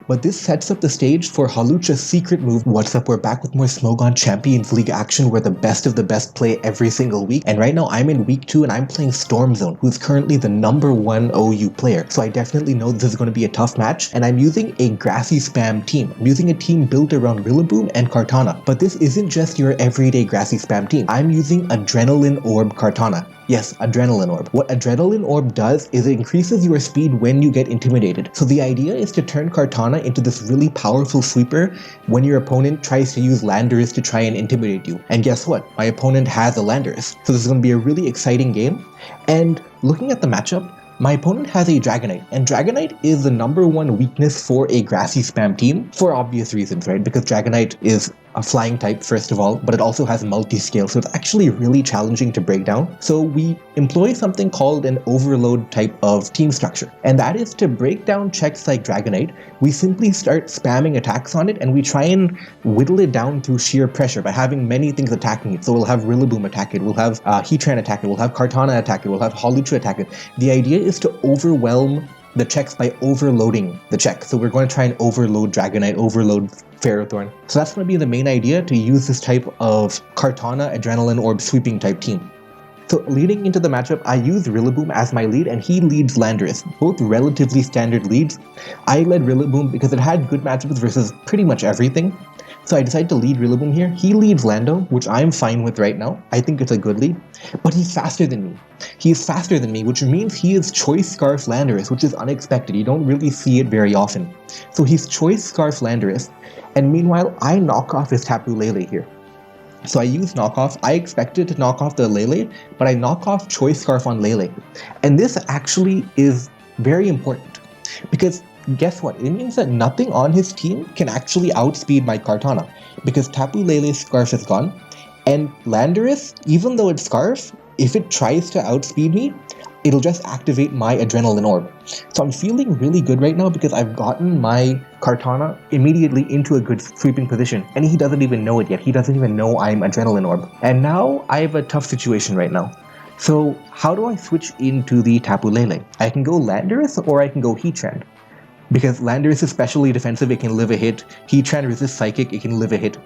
but this sets up the stage for Hawlucha's secret move. What's up, we're back with more Smogon Champions League action where the best of the best play every single week. And right now I'm in week 2 and I'm playing Stormzone, who's currently the #1 OU player. So I definitely know this is going to be a tough match, and I'm using a grassy spam team. I'm using a team built around Rillaboom and Kartana. But this isn't just your everyday grassy spam team. I'm using Adrenaline Orb Kartana. Yes, Adrenaline Orb. What Adrenaline Orb does is it increases your speed when you get intimidated. So the idea is to turn Kartana into this really powerful sweeper when your opponent tries to use Landorus to try and intimidate you. And guess what? My opponent has a Landorus. So this is going to be a really exciting game. And looking at the matchup, my opponent has a Dragonite, and Dragonite is the #1 weakness for a grassy spam team for obvious reasons, right? Because Dragonite is a flying type, first of all, but it also has multi-scale, so it's actually really challenging to break down. So we employ something called an overload type of team structure, and that is to break down checks like Dragonite. We simply start spamming attacks on it, and we try and whittle it down through sheer pressure by having many things attacking it. So we'll have Rillaboom attack it, we'll have Heatran attack it, we'll have Kartana attack it, we'll have Hawlucha attack it. The idea is to overwhelm the checks by overloading the check. So we're going to try and overload Dragonite, overload Ferrothorn. So that's going to be the main idea, to use this type of Kartana, Adrenaline Orb sweeping type team. So leading into the matchup, I use Rillaboom as my lead and he leads Landorus, both relatively standard leads. I led Rillaboom because it had good matchups versus pretty much everything. So I decided to lead Rillaboom here. He leads Lando, which I'm fine with right now. I think it's a good lead, but he's faster than me. He's faster than me, which means he is Choice Scarf Landorus, which is unexpected. You don't really see it very often. So he's Choice Scarf Landorus, and meanwhile, I knock off his Tapu Lele here. So I use knockoff. I expected to knock off the Lele, but I knock off Choice Scarf on Lele. And this actually is very important, because guess what? It means that nothing on his team can actually outspeed my Kartana, because Tapu Lele's Scarf is gone, and Landorus, even though it's Scarf, if it tries to outspeed me, it'll just activate my Adrenaline Orb. So I'm feeling really good right now because I've gotten my Kartana immediately into a good sweeping position, and he doesn't even know it yet. He doesn't even know I'm Adrenaline Orb. And now I have a tough situation right now. So how do I switch into the Tapu Lele? I can go Landorus or I can go Heatran. Because Landorus is especially defensive, it can live a hit. Heatran resists Psychic, it can live a hit.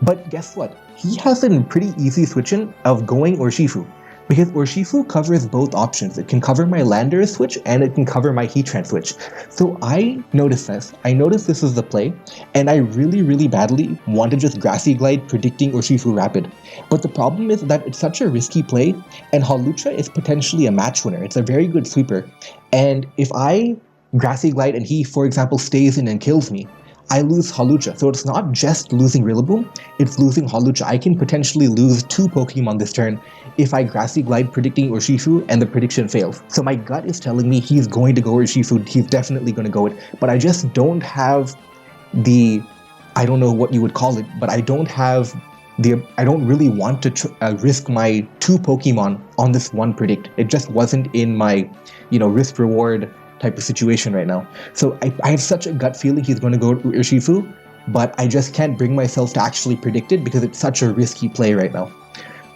But guess what? He has a pretty easy switch-in of going Urshifu. Because Urshifu covers both options. It can cover my Landorus switch and it can cover my Heatran switch. So I noticed this. I noticed this was the play, and I really badly want to just Grassy Glide predicting Urshifu Rapid. But the problem is that it's such a risky play, and Hawlucha is potentially a match winner. It's a very good sweeper. And if I Grassy Glide and he, for example, stays in and kills me, I lose Hawlucha. So it's not just losing Rillaboom, it's losing Hawlucha. I can potentially lose 2 Pokeaim this turn if I Grassy Glide predicting Urshifu and the prediction fails. So my gut is telling me he's going to go Urshifu, he's definitely going to go it, but I just don't have the, I don't know what you would call it, but I don't have the, I don't really want to risk my 2 Pokeaim on this one predict. It just wasn't in my, risk-reward type of situation right now. So I have such a gut feeling he's going to go Urshifu, but I just can't bring myself to actually predict it because it's such a risky play right now.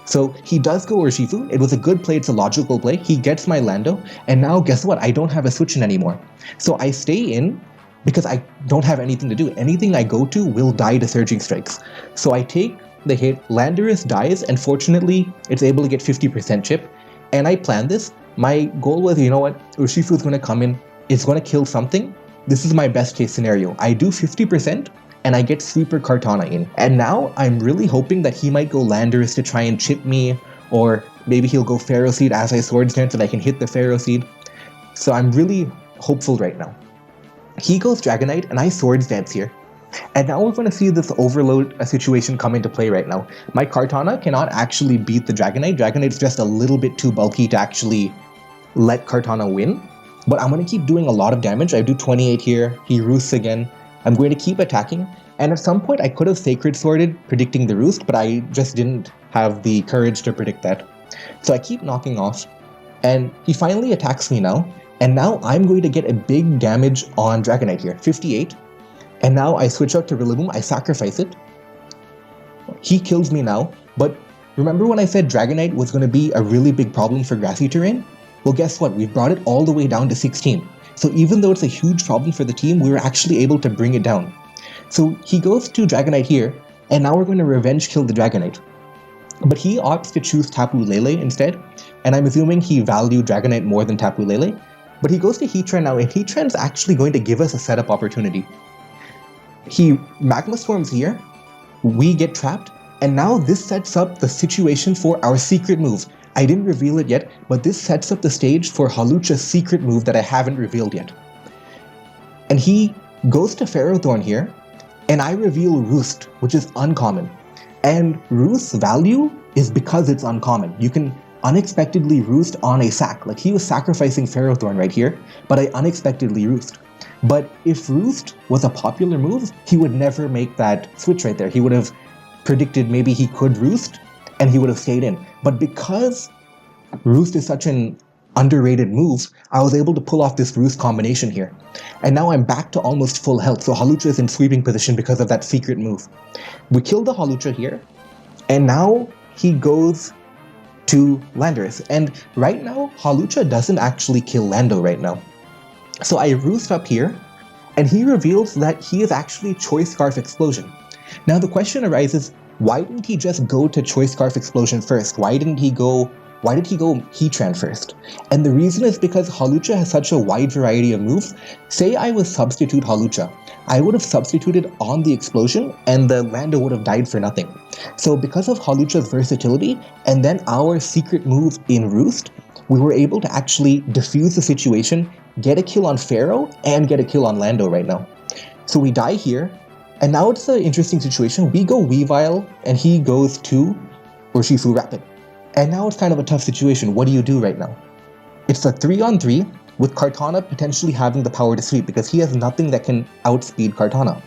So he does go Urshifu. It was a good play, it's a logical play. He gets my Lando, and now guess what? I don't have a switch in anymore. So I stay in because I don't have anything to do. Anything I go to will die to Surging Strikes. So I take the hit, Landorus dies, and fortunately it's able to get 50% chip, and I planned this. My goal was, Urshifu is going to come in, it's going to kill something. This is my best case scenario. I do 50% and I get Sweeper Kartana in. And now I'm really hoping that he might go Landorus to try and chip me, or maybe he'll go Pharaoh Seed as I Swords Dance and I can hit the Pharaoh Seed. So I'm really hopeful right now. He goes Dragonite and I Swords Dance here. And now we're going to see this overload situation come into play right now. My Kartana cannot actually beat the Dragonite. Dragonite's just a little bit too bulky to actually let Kartana win. But I'm going to keep doing a lot of damage. I do 28 here. He roosts again. I'm going to keep attacking. And at some point I could have Sacred Sworded predicting the roost, but I just didn't have the courage to predict that. So I keep knocking off. And he finally attacks me now. And now I'm going to get a big damage on Dragonite here. 58. And now I switch out to Rillaboom, I sacrifice it. He kills me now, but remember when I said Dragonite was going to be a really big problem for grassy terrain? Well, guess what? We've brought it all the way down to 16. So even though it's a huge problem for the team, we were actually able to bring it down. So he goes to Dragonite here, and now we're going to revenge kill the Dragonite. But he opts to choose Tapu Lele instead, and I'm assuming he valued Dragonite more than Tapu Lele. But he goes to Heatran now, and Heatran's actually going to give us a setup opportunity. He Magma Storms here, we get trapped, and now this sets up the situation for our secret move. I didn't reveal it yet, but this sets up the stage for Hawlucha's secret move that I haven't revealed yet. And he goes to Ferrothorn here, and I reveal Roost, which is uncommon. And Roost's value is because it's uncommon. You can unexpectedly Roost on a sack. Like, he was sacrificing Ferrothorn right here, but I unexpectedly Roost. But if Roost was a popular move, he would never make that switch right there. He would have predicted maybe he could Roost, and he would have stayed in. But because Roost is such an underrated move, I was able to pull off this Roost combination here. And now I'm back to almost full health, so Hawlucha is in sweeping position because of that secret move. We killed the Hawlucha here, and now he goes to Landorus. And right now, Hawlucha doesn't actually kill Lando right now. So I Roost up here, and he reveals that he is actually Choice Scarf Explosion. Now the question arises, why didn't he just go to Choice Scarf Explosion first? Why did he go Heatran first? And the reason is because Hawlucha has such a wide variety of moves. Say I was substitute Hawlucha, I would have substituted on the explosion and the Lando would have died for nothing. So because of Hawlucha's versatility and then our secret move in Roost, we were able to actually defuse the situation, get a kill on Pharaoh, and get a kill on Lando right now. So we die here, and now it's an interesting situation. We go Weavile, and he goes to Urshifu Rapid. And now it's kind of a tough situation. What do you do right now? It's a 3-on-3 with Kartana potentially having the power to sweep because he has nothing that can outspeed Kartana.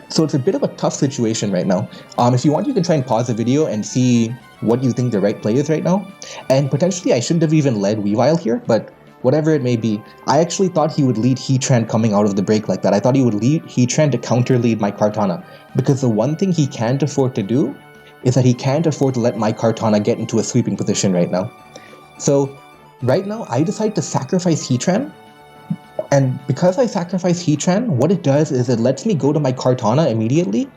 So it's a bit of a tough situation right now. If you want, you can try and pause the video and see what you think the right play is right now. And potentially I shouldn't have even led Weavile here, but whatever it may be, I actually thought he would lead Heatran coming out of the break like that. I thought he would lead Heatran to counter lead my Kartana, because the one thing he can't afford to do is that he can't afford to let my Kartana get into a sweeping position right now. So right now I decide to sacrifice Heatran, and because I sacrifice Heatran, what it does is it lets me go to my Kartana immediately,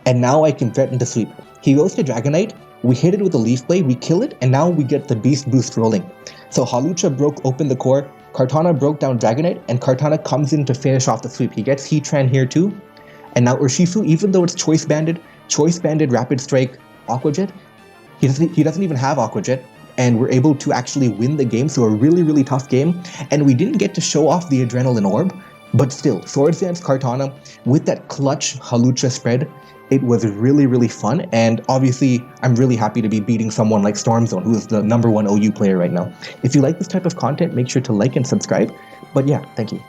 and now I can threaten to sweep. He goes to Dragonite, we hit it with a Leaf Blade, we kill it, and now we get the Beast Boost rolling. So Hawlucha broke open the core, Kartana broke down Dragonite, and Kartana comes in to finish off the sweep. He gets Heatran here too, and now Urshifu, even though it's Choice Banded, Rapid Strike, Aqua Jet, he doesn't even have Aqua Jet, and we're able to actually win the game. So a really, really tough game, and we didn't get to show off the Adrenaline Orb, but still, Swords Dance Kartana with that clutch Hawlucha spread, it was really, really fun, and obviously I'm really happy to be beating someone like Stormzone, who is the #1 OU player right now. If you like this type of content, make sure to like and subscribe, but yeah, thank you.